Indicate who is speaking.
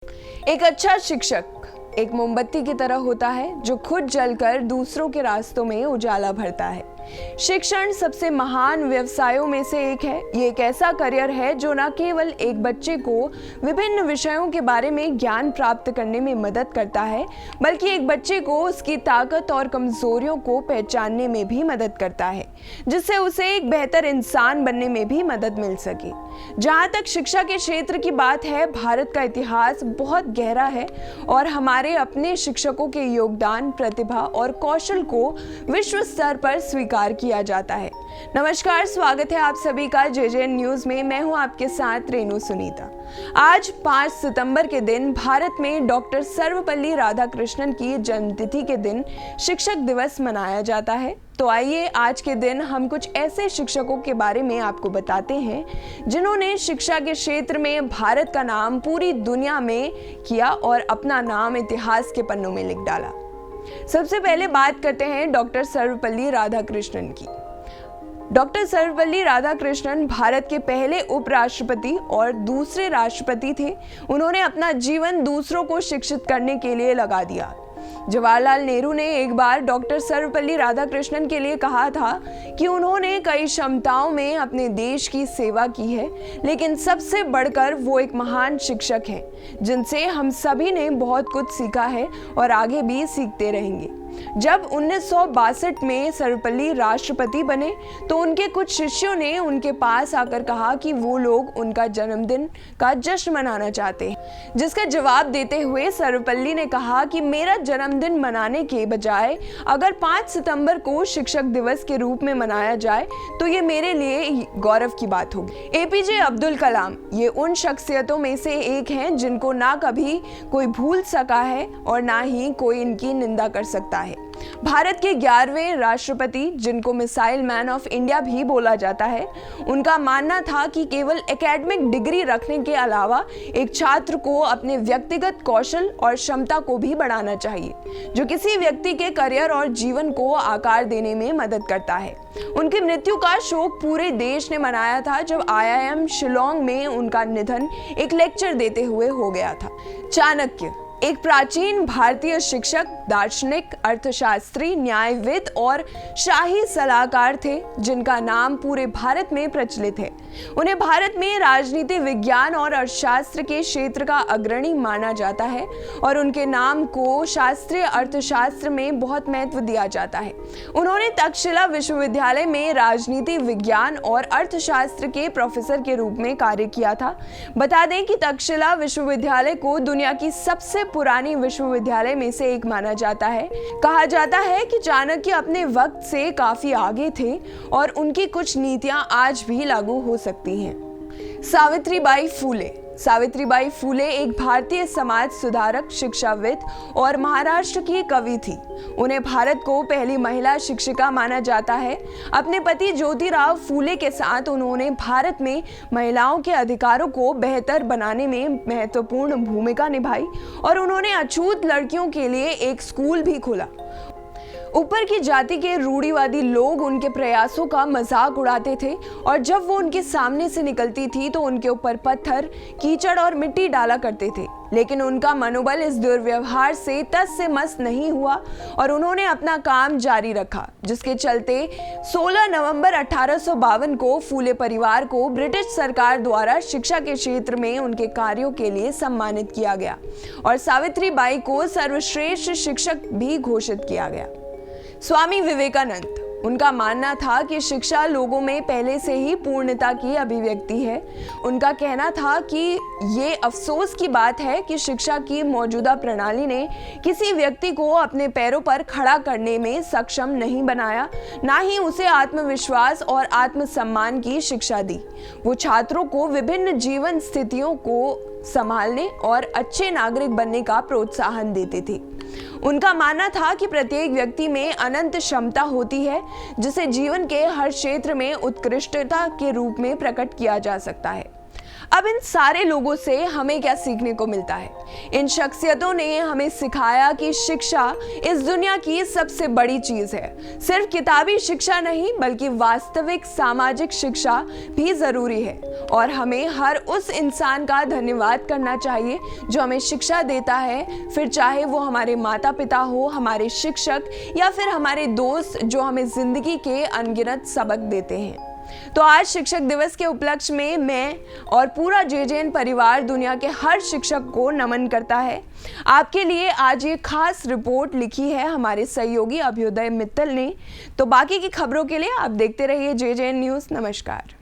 Speaker 1: एक अच्छा शिक्षक एक मोमबत्ती की तरह होता है जो खुद जलकर दूसरों के रास्तों में उजाला भरता है। शिक्षण सबसे महान व्यवसायों में से एक है। ये एक ऐसा करियर है जो न केवल एक बच्चे को विभिन्न विषयों के बारे में ज्ञान प्राप्त करने में मदद करता है, बल्कि एक बच्चे को उसकी ताकत और कमजोरियों को पहचानने में भी मदद करता है, जिससे उसे एक बेहतर इंसान बनने में भी मदद मिल सके। जहाँ तक शिक्षा के क्षेत्र की बात है, भारत का इतिहास बहुत गहरा है और हमारे अपने शिक्षकों के योगदान, प्रतिभा और कौशल को विश्व स्तर पर स्वीकार किया जाता है। नमस्कार, स्वागत है आप सभी का जेजेएन न्यूज में। मैं हूं आपके साथ रेणु सुनीता। आज 5 सितंबर के दिन भारत में डॉक्टर सर्वपल्ली राधाकृष्णन की जन्मतिथि के दिन शिक्षक दिवस मनाया जाता है। तो आइए आज के दिन हम कुछ ऐसे शिक्षकों के बारे में आपको बताते हैं जिन्होंने शिक्षा के क्षेत्र में भारत का नाम पूरी दुनिया में किया और अपना नाम इतिहास के पन्नों में लिख डाला। सबसे पहले बात करते हैं डॉक्टर सर्वपल्ली राधाकृष्णन की। डॉक्टर सर्वपल्ली राधाकृष्णन भारत के पहले उपराष्ट्रपति और दूसरे राष्ट्रपति थे। उन्होंने अपना जीवन दूसरों को शिक्षित करने के लिए लगा दिया। जवाहरलाल नेहरू ने एक बार डॉक्टर सर्वपल्ली राधाकृष्णन के लिए कहा था कि उन्होंने कई क्षमताओं में अपने देश की सेवा की है, लेकिन सबसे बढ़कर वो एक महान शिक्षक हैं, जिनसे हम सभी ने बहुत कुछ सीखा है और आगे भी सीखते रहेंगे। जब 1962 में सर्वपल्ली राष्ट्रपति बने तो उनके कुछ शिष्यों ने उनके पास आकर कहा कि वो लोग उनका जन्मदिन का जश्न मनाना चाहते हैं, जिसका जवाब देते हुए सर्वपल्ली ने कहा कि मेरा जन्मदिन मनाने के बजाय अगर 5 सितंबर को शिक्षक दिवस के रूप में मनाया जाए तो ये मेरे लिए गौरव की बात होगी। एपीजे अब्दुल कलाम ये उन शख्सियतों में से एक हैं जिनको ना कभी कोई भूल सका है और ना ही कोई इनकी निंदा कर सकता है। भारत के 11वें राष्ट्रपति, जिनको मिसाइल मैन ऑफ इंडिया भी बोला जाता है, उनका मानना था कि केवल एकेडमिक डिग्री रखने के अलावा एक छात्र को अपने व्यक्तिगत कौशल और क्षमता को भी बढ़ाना चाहिए, जो किसी व्यक्ति के करियर और जीवन को आकार देने में मदद करता है। उनकी मृत्यु का शोक पूरे देश ने मनाया था जब IIM शिलोंग में उनका निधन एक लेक्चर देते हुए हो गया था। चाणक्य एक प्राचीन भारतीय शिक्षक, दार्शनिक, अर्थशास्त्री, न्यायविद और शाही सलाहकार थे, जिनका नाम पूरे भारत में प्रचलित है। उन्हें भारत में राजनीति विज्ञान और अर्थशास्त्र के क्षेत्र का अग्रणी माना जाता है और उनके नाम को शास्त्रीय अर्थशास्त्र में बहुत महत्व दिया जाता है। उन्होंने तक्षशिला विश्वविद्यालय में राजनीति विज्ञान और अर्थशास्त्र के प्रोफेसर के रूप में कार्य किया था। बता दें कि तक्षशिला विश्वविद्यालय को दुनिया की सबसे पुरानी विश्वविद्यालय में से एक माना जाता है। कहा जाता है कि चाणक्य अपने वक्त से काफी आगे थे और उनकी कुछ नीतियां आज भी लागू हो सकती हैं। सावित्रीबाई फूले एक भारतीय समाज सुधारक, शिक्षाविद और महाराष्ट्र की कवि थी। उन्हें भारत को पहली महिला शिक्षिका माना जाता है। अपने पति ज्योतिराव फूले के साथ उन्होंने भारत में महिलाओं के अधिकारों को बेहतर बनाने में महत्वपूर्ण भूमिका निभाई और उन्होंने अछूत लड़कियों के लिए एक स्कूल भी खोला। ऊपर की जाति के रूढ़िवादी लोग उनके प्रयासों का मजाक उड़ाते थे और जब वो उनके सामने से निकलती थी तो उनके ऊपर पत्थर, कीचड़ और मिट्टी डाला करते थे, लेकिन उनका मनोबल इस दुर्व्यवहार से तस से मस नहीं हुआ और उन्होंने अपना काम जारी रखा, जिसके चलते 16 नवंबर 1852 को फूले परिवार को ब्रिटिश सरकार द्वारा शिक्षा के क्षेत्र में उनके कार्यों के लिए सम्मानित किया गया और सावित्रीबाई को सर्वश्रेष्ठ शिक्षक भी घोषित किया गया। स्वामी विवेकानंद, उनका मानना था कि शिक्षा लोगों में पहले से ही पूर्णता की अभिव्यक्ति है। उनका कहना था कि ये अफसोस की बात है कि शिक्षा की मौजूदा प्रणाली ने किसी व्यक्ति को अपने पैरों पर खड़ा करने में सक्षम नहीं बनाया, ना ही उसे आत्मविश्वास और आत्मसम्मान की शिक्षा दी। वो छात्रों को विभिन्न जीवन स्थितियों को संभालने और अच्छे नागरिक बनने का प्रोत्साहन देते थे। उनका मानना था कि प्रत्येक व्यक्ति में अनंत क्षमता होती है, जिसे जीवन के हर क्षेत्र में उत्कृष्टता के रूप में प्रकट किया जा सकता है। अब इन सारे लोगों से हमें क्या सीखने को मिलता है? इन शख्सियतों ने हमें सिखाया कि शिक्षा इस दुनिया की सबसे बड़ी चीज है। सिर्फ किताबी शिक्षा नहीं बल्कि वास्तविक सामाजिक शिक्षा भी जरूरी है और हमें हर उस इंसान का धन्यवाद करना चाहिए जो हमें शिक्षा देता है, फिर चाहे वो हमारे माता पिता हो, हमारे शिक्षक या फिर हमारे दोस्त जो हमें जिंदगी के अनगिनत सबक देते हैं। तो आज शिक्षक दिवस के उपलक्ष्य में मैं और पूरा जेजेएन परिवार दुनिया के हर शिक्षक को नमन करता है। आपके लिए आज ये खास रिपोर्ट लिखी है हमारे सहयोगी अभ्युदय मित्तल ने। तो बाकी की खबरों के लिए आप देखते रहिए जेजेएन न्यूज़। नमस्कार।